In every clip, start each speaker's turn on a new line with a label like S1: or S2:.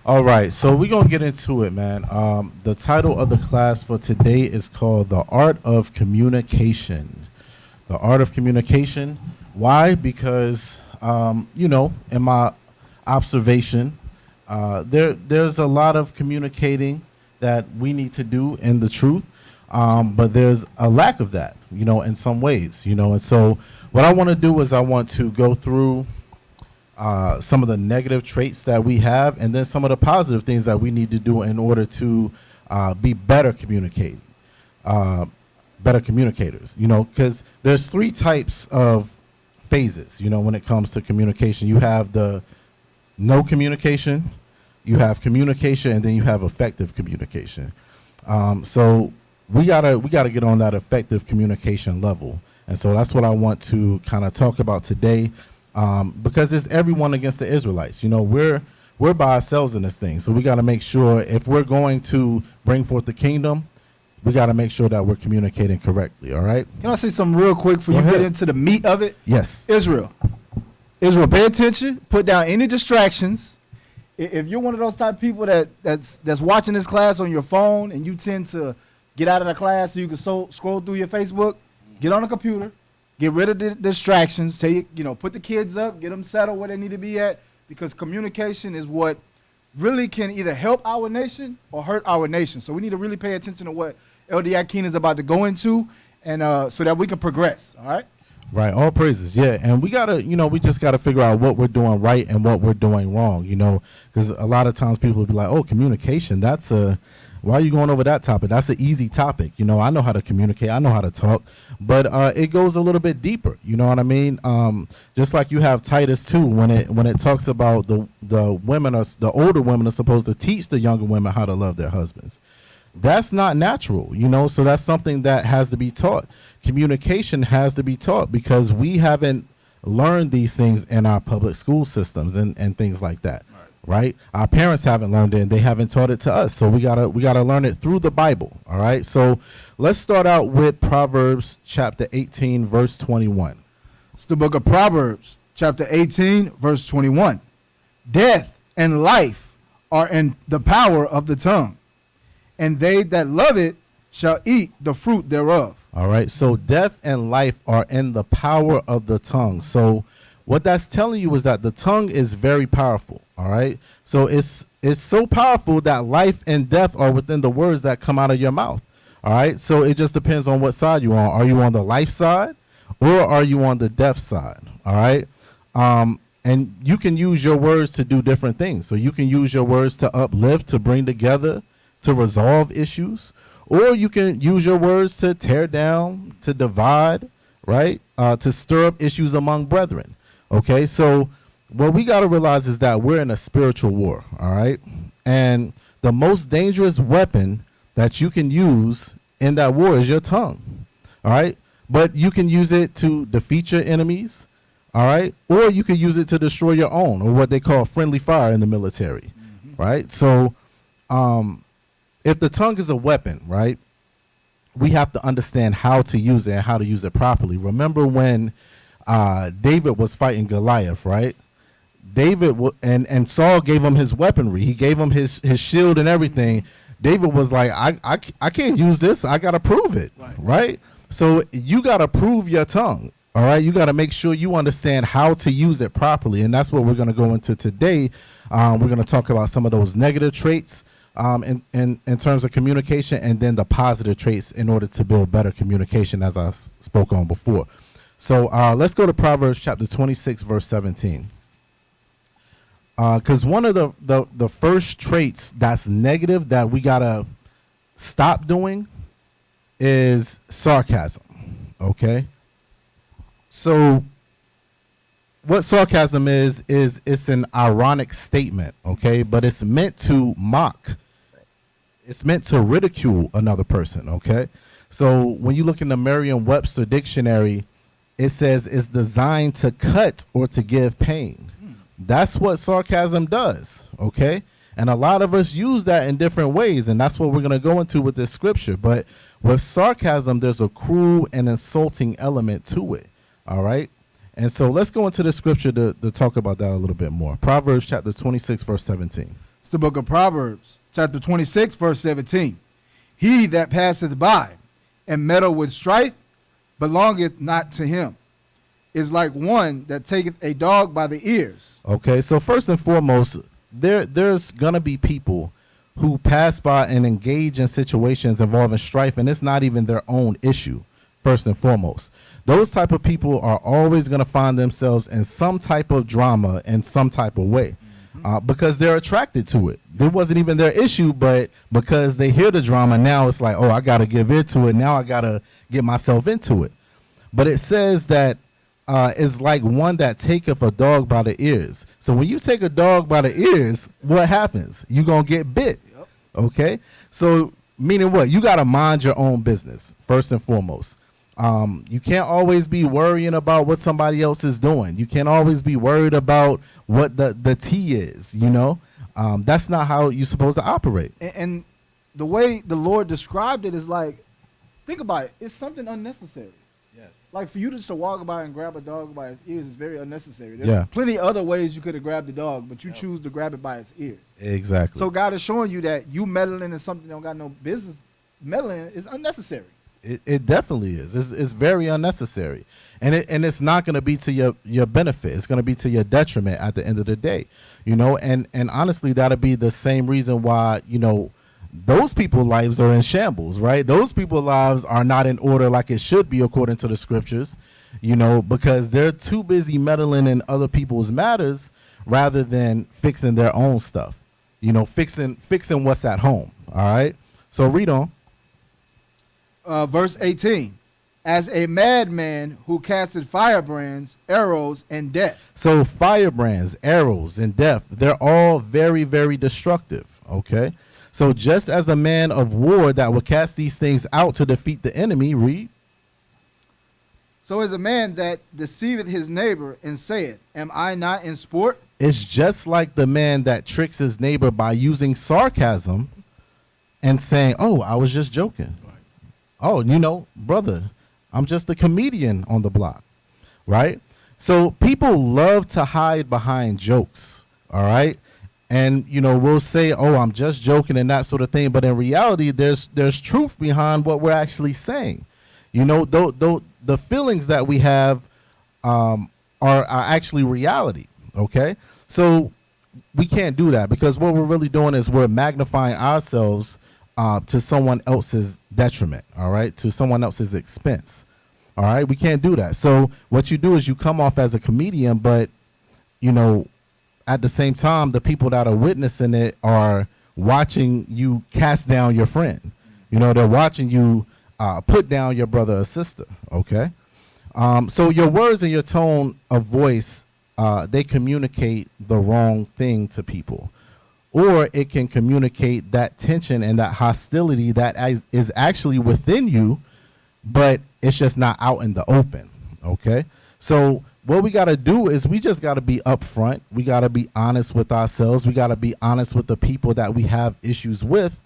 S1: All right, so we're gonna get into it, man. The title of the class for today is called "The Art of Communication." The art of communication. Why? Because in my observation, there's a lot of communicating that we need to do in the truth, but there's a lack of that, in some ways, And so, what I want to do is I want to go through some of the negative traits that we have, and then some of the positive things that we need to do in order to be better communicating, better communicators. Because there's three types of phases. When it comes to communication, you have the no communication, you have communication, and then you have effective communication. So we gotta get on that effective communication level, and so that's what I want to kind of talk about today. Because it's everyone against the Israelites. We're by ourselves in this thing. So we got to make sure if we're going to bring forth the kingdom, we got to make sure that we're communicating correctly. All right.
S2: Can I say something real quick before you get into the meat of it?
S1: Yes.
S2: Israel, pay attention. Put down any distractions. If you're one of those type of people that's watching this class on your phone and you tend to get out of the class so you can scroll through your Facebook, get on the computer. Get rid of the distractions. Put the kids up. Get them settled where they need to be at. Because communication is what really can either help our nation or hurt our nation. So we need to really pay attention to what Elder Yachin is about to go into, and so that we can progress. All right.
S1: Right. All praises. Yeah. And we gotta, we just gotta figure out what we're doing right and what we're doing wrong. Because a lot of times people will be like, "Oh, communication. Why are you going over that topic? That's an easy topic. I know how to communicate. I know how to talk, but it goes a little bit deeper. You know what I mean? Just like you have Titus 2 when it talks about the older women are supposed to teach the younger women how to love their husbands. That's not natural, So that's something that has to be taught. Communication has to be taught because we haven't learned these things in our public school systems and things like that. Right? Our parents haven't learned it and they haven't taught it to us. So we gotta learn it through the Bible. All right. So let's start out with Proverbs chapter 18, verse 21.
S2: It's the book of Proverbs, chapter 18, verse 21. Death and life are in the power of the tongue, and they that love it shall eat the fruit thereof.
S1: All right. So death and life are in the power of the tongue. So what that's telling you is that the tongue is very powerful. All right. So it's so powerful that life and death are within the words that come out of your mouth. All right. So it just depends on what side you're on. Are you on the life side or are you on the death side? All right. And you can use your words to do different things. So you can use your words to uplift, to bring together, to resolve issues, or you can use your words to tear down, to divide, right? To stir up issues among brethren. Okay. So what we got to realize is that we're in a spiritual war, all right? And the most dangerous weapon that you can use in that war is your tongue, all right? But you can use it to defeat your enemies, all right? Or you can use it to destroy your own, or what they call friendly fire in the military, right? So if the tongue is a weapon, right, we have to understand how to use it and how to use it properly. Remember when David was fighting Goliath, right? David and Saul gave him his weaponry. He gave him his shield and everything. David was like, I can't use this. I got to prove it, right? So you got to prove your tongue, all right? You got to make sure you understand how to use it properly, and that's what we're going to go into today. We're going to talk about some of those negative traits in terms of communication, and then the positive traits in order to build better communication, as I spoke on before. So let's go to Proverbs chapter 26, verse 17. Because one of the first traits that's negative that we gotta stop doing is sarcasm. Okay. So what sarcasm is it's an ironic statement. Okay, but it's meant to mock. It's meant to ridicule another person. Okay. So when you look in the Merriam-Webster dictionary, it says it's designed to cut or to give pain. That's what sarcasm does, okay? And a lot of us use that in different ways, and that's what we're going to go into with this scripture. But with sarcasm, there's a cruel and insulting element to it, all right? And so let's go into the scripture to talk about that a little bit more. Proverbs chapter 26, verse 17.
S2: It's the book of Proverbs, chapter 26, verse 17. He that passeth by and meddle with strife belongeth not to him, is like one that taketh a dog by the ears.
S1: Okay, so first and foremost, there's going to be people who pass by and engage in situations involving strife, and it's not even their own issue, first and foremost. Those type of people are always going to find themselves in some type of drama in some type of way because they're attracted to it. It wasn't even their issue, but because they hear the drama, now it's like, oh, I got to give into it. Now I got to get myself into it. But it says that is like one that taketh a dog by the ears. So when you take a dog by the ears, what happens? You're going to get bit. Yep. Okay? So meaning what? You got to mind your own business, first and foremost. You can't always be worrying about what somebody else is doing. You can't always be worried about what the tea is, you know? That's not how you're supposed to operate.
S2: And the way the Lord described it is like, think about it. It's something unnecessary.
S1: Yes.
S2: Like for you just to walk by and grab a dog by its ears is very unnecessary. There's plenty other ways you could have grabbed the dog, but you choose to grab it by its ears.
S1: Exactly.
S2: So God is showing you that you meddling in something that don't got no business meddling in is unnecessary.
S1: It definitely is. It's very unnecessary. And it's not going to be to your benefit. It's going to be to your detriment at the end of the day. You know, and honestly, that'll be the same reason why, you know, those people's lives are in shambles, right? Those people's lives are not in order like it should be according to the scriptures, you know, because they're too busy meddling in other people's matters rather than fixing their own stuff, you know, fixing what's at home. All right. So read on.
S2: Verse 18. As a madman who casted firebrands, arrows, and death.
S1: So firebrands, arrows, and death, they're all very, very destructive. Okay. So just as a man of war that will cast these things out to defeat the enemy, read.
S2: So is a man that deceiveth his neighbor and saith, am I not in sport?
S1: It's just like the man that tricks his neighbor by using sarcasm and saying, oh, I was just joking. Right. Oh, you know, brother, I'm just a comedian on the block, right? So people love to hide behind jokes, all right? And, you know, we'll say, oh, I'm just joking and that sort of thing. But in reality, there's truth behind what we're actually saying. You know, the feelings that we have are actually reality, okay? So we can't do that because what we're really doing is we're magnifying ourselves to someone else's detriment, all right, to someone else's expense, all right? We can't do that. So what you do is you come off as a comedian, but, you know, at the same time, the people that are witnessing it are watching you cast down your friend. You know, they're watching you put down your brother or sister, okay? So your words and your tone of voice, they communicate the wrong thing to people. Or it can communicate that tension and that hostility that is actually within you, but it's just not out in the open, okay? So what we got to do is we just got to be upfront. We got to be honest with ourselves. We got to be honest with the people that we have issues with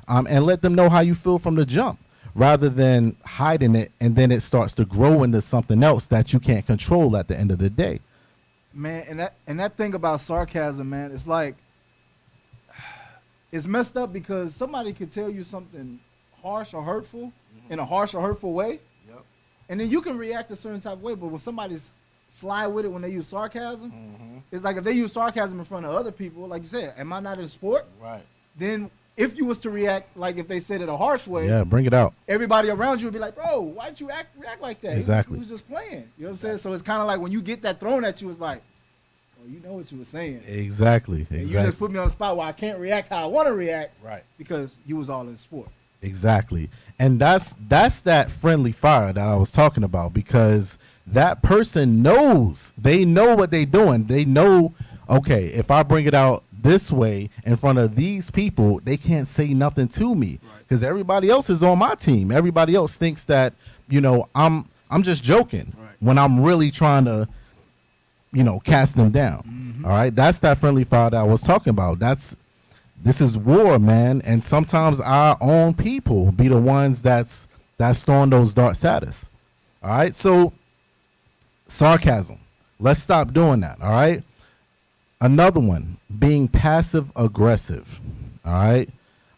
S1: and let them know how you feel from the jump rather than hiding it and then it starts to grow into something else that you can't control at the end of the day.
S2: Man, and that thing about sarcasm, man, it's like, it's messed up because somebody could tell you something harsh or hurtful in a harsh or hurtful way. Yep. And then you can react a certain type of way, but when somebody's fly with it when they use sarcasm, it's like if they use sarcasm in front of other people, like you said, am I not in sport? Right. Then if you was to react like if they said it a harsh way,
S1: yeah, bring it out.
S2: Everybody around you would be like, bro, why'd you react like that?
S1: Exactly.
S2: He was just playing. You know what I'm saying? So it's kind of like when you get that thrown at you, it's like, oh, you know what you were saying.
S1: Exactly.
S2: And you just put me on the spot where I can't react how I want to react. Right. Because you was all in sport.
S1: Exactly. And that's that friendly fire that I was talking about because that person knows. They know what they're doing. They know, okay, if I bring it out this way in front of these people, they can't say nothing to me because everybody else is on my team. Everybody else thinks that, you know, I'm just joking when I'm really trying to, you know, cast them down. All right. That's that friendly fire that I was talking about. This is war, man. And sometimes our own people be the ones that's throwing those darts at us. All right. So sarcasm. Let's stop doing that. All right. Another one, being passive aggressive. All right.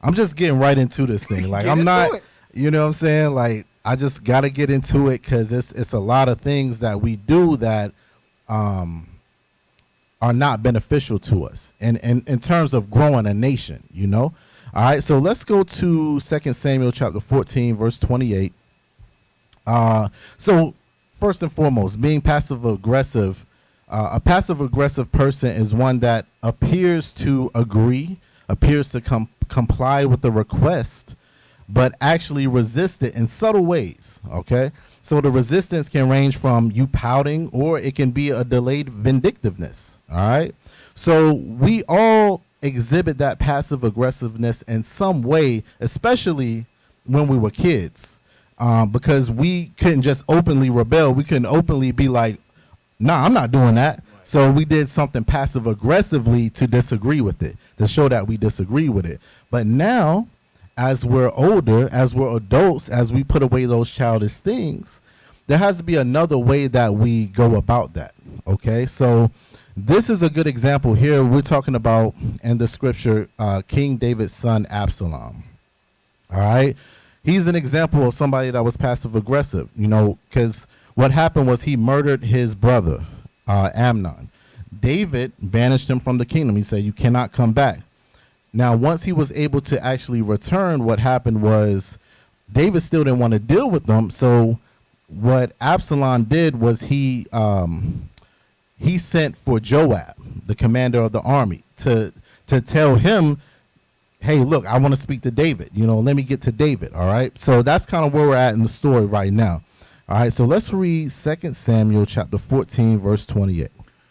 S1: I'm just getting right into this thing. Like, I'm not, you know what I'm saying? Like, I just got to get into it because it's a lot of things that we do that are not beneficial to us and in terms of growing a nation, you know? All right. So let's go to 2 Samuel chapter 14, verse 28. So first and foremost, being passive aggressive, a passive aggressive person is one that appears to agree, appears to comply with the request, but actually resist it in subtle ways. Okay. So the resistance can range from you pouting, or it can be a delayed vindictiveness. All right. So we all exhibit that passive aggressiveness in some way, especially when we were kids. Because we couldn't just openly rebel. We couldn't openly be like, nah, I'm not doing that. Right. So we did something passive aggressively to disagree with it, to show that we disagree with it. But now, as we're older, as we're adults, as we put away those childish things, there has to be another way that we go about that. Okay, so this is a good example here. We're talking about in the scripture, King David's son Absalom. All right. He's an example of somebody that was passive aggressive, you know, because what happened was he murdered his brother, Amnon. David banished him from the kingdom. He said, you cannot come back. Now, once he was able to actually return, what happened was David still didn't want to deal with them. So what Absalom did was he sent for Joab, the commander of the army, to tell him, hey, look, I want to speak to David. You know, let me get to David. All right. So that's kind of where we're at in the story right now. All right. So let's read 2 Samuel chapter 14, verse 28.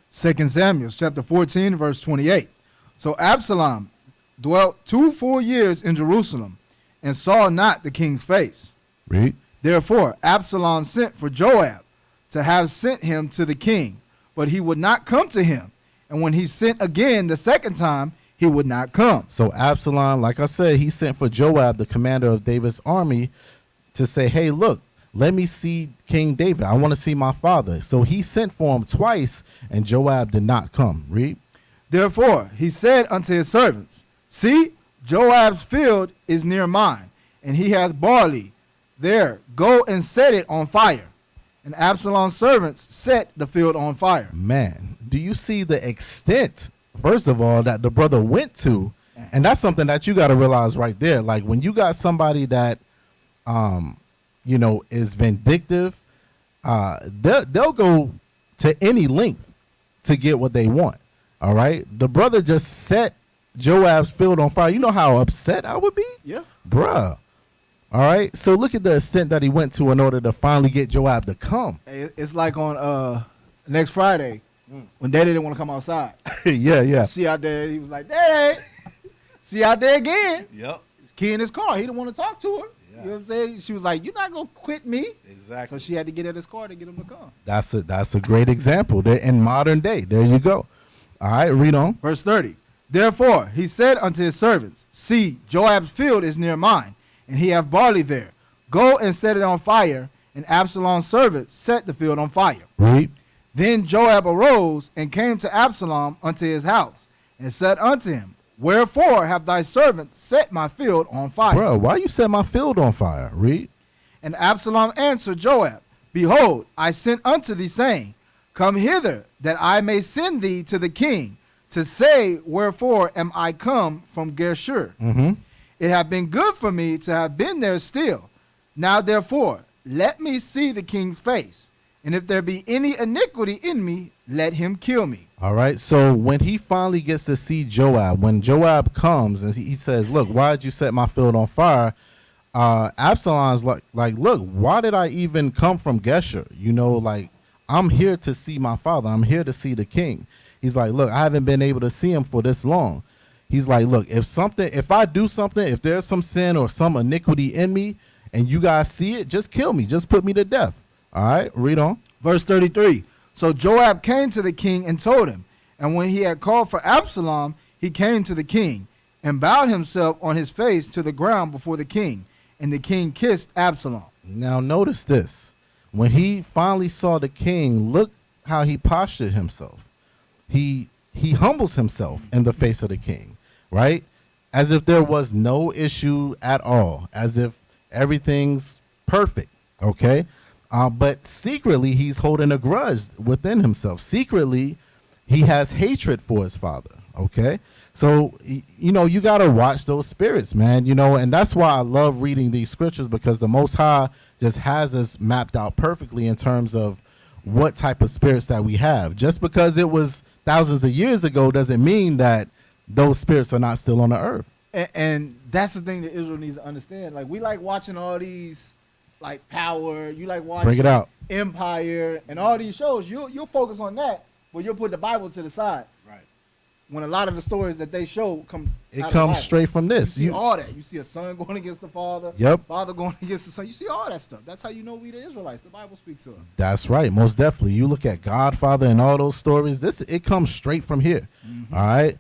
S2: 2 Samuel chapter 14, verse 28. So Absalom dwelt 2 full years in Jerusalem and saw not the king's face.
S1: Read.
S2: Therefore, Absalom sent for Joab to have sent him to the king, but he would not come to him. And when he sent again the second time, he would not come.
S1: So Absalom, like I said, he sent for Joab, the commander of David's army, to say, hey, look, let me see King David. I want to see my father. So he sent for him twice, and Joab did not come. Read.
S2: Therefore, he said unto his servants, see, Joab's field is near mine, and he hath barley. There, go and set it on fire. And Absalom's servants set the field on fire.
S1: Man, do you see the extent, first of all, that the brother went to? And that's something that you got to realize right there. Like, when you got somebody that, you know, is vindictive, they'll go to any length to get what they want. All right. The brother just set Joab's field on fire. You know how upset I would be?
S2: Yeah.
S1: Bruh. All right. So look at the extent that he went to in order to finally get Joab to come.
S2: It's like on next Friday when Daddy didn't want to come outside.
S1: Yeah.
S2: She out there. He was like, Daddy, she out there again.
S1: Yep.
S2: Key in his car. He didn't want to talk to her.
S1: Yeah.
S2: You know what I'm saying? She was like, you're not going to quit me.
S1: Exactly.
S2: So she had to get in his car to get him to come.
S1: That's a great example. They're in modern day. There you go. All right. Read on.
S2: Verse 30. Therefore, he said unto his servants, see, Joab's field is near mine, and he hath barley there. Go and set it on fire. And Absalom's servants set the field on fire.
S1: Read.
S2: Then Joab arose and came to Absalom unto his house, and said unto him, wherefore have thy servants set my field on fire?
S1: Bro, why you set my field on fire? Read.
S2: And Absalom answered Joab, behold, I sent unto thee, saying, come hither, that I may send thee to the king, to say, wherefore am I come from Geshur?
S1: Mm-hmm.
S2: It hath been good for me to have been there still. Now therefore, let me see the king's face. And if there be any iniquity in me, let him kill me.
S1: All right. So when he finally gets to see Joab, when Joab comes and he says, look, why did you set my field on fire? Absalom's like, look, why did I even come from Geshur? You know, like, I'm here to see my father. I'm here to see the king. He's like, look, I haven't been able to see him for this long. He's like, look, if I do something, if there's some sin or some iniquity in me and you guys see it, just kill me. Just put me to death. All right, read on.
S2: Verse 33. So Joab came to the king and told him. And when he had called for Absalom, he came to the king and bowed himself on his face to the ground before the king. And the king kissed Absalom.
S1: Now notice this. When he finally saw the king, look how he postured himself. He he humbles himself in the face of the king, right? As if there was no issue at all, as if everything's perfect, okay? But secretly, he's holding a grudge within himself. Secretly, he has hatred for his father, okay? So, you know, you got to watch those spirits, man, you know, and that's why I love reading these scriptures, because the Most High just has us mapped out perfectly in terms of what type of spirits that we have. Just because it was thousands of years ago doesn't mean that those spirits are not still on the earth.
S2: And that's the thing that Israel needs to understand. Like, we like watching all these, like, Power. You like watching
S1: Bring it out.
S2: Empire and all these shows. You'll focus on that, but you'll put the Bible to the side.
S1: Right.
S2: When a lot of the stories that they show come
S1: It
S2: out of the
S1: comes
S2: Bible.
S1: straight from this.
S2: You see all that. You see a son going against the father.
S1: Yep.
S2: Father going against the son. You see all that stuff. That's how you know we the Israelites. The Bible speaks of.
S1: That's right, most definitely. You look at Godfather and all those stories, it comes straight from here. All right.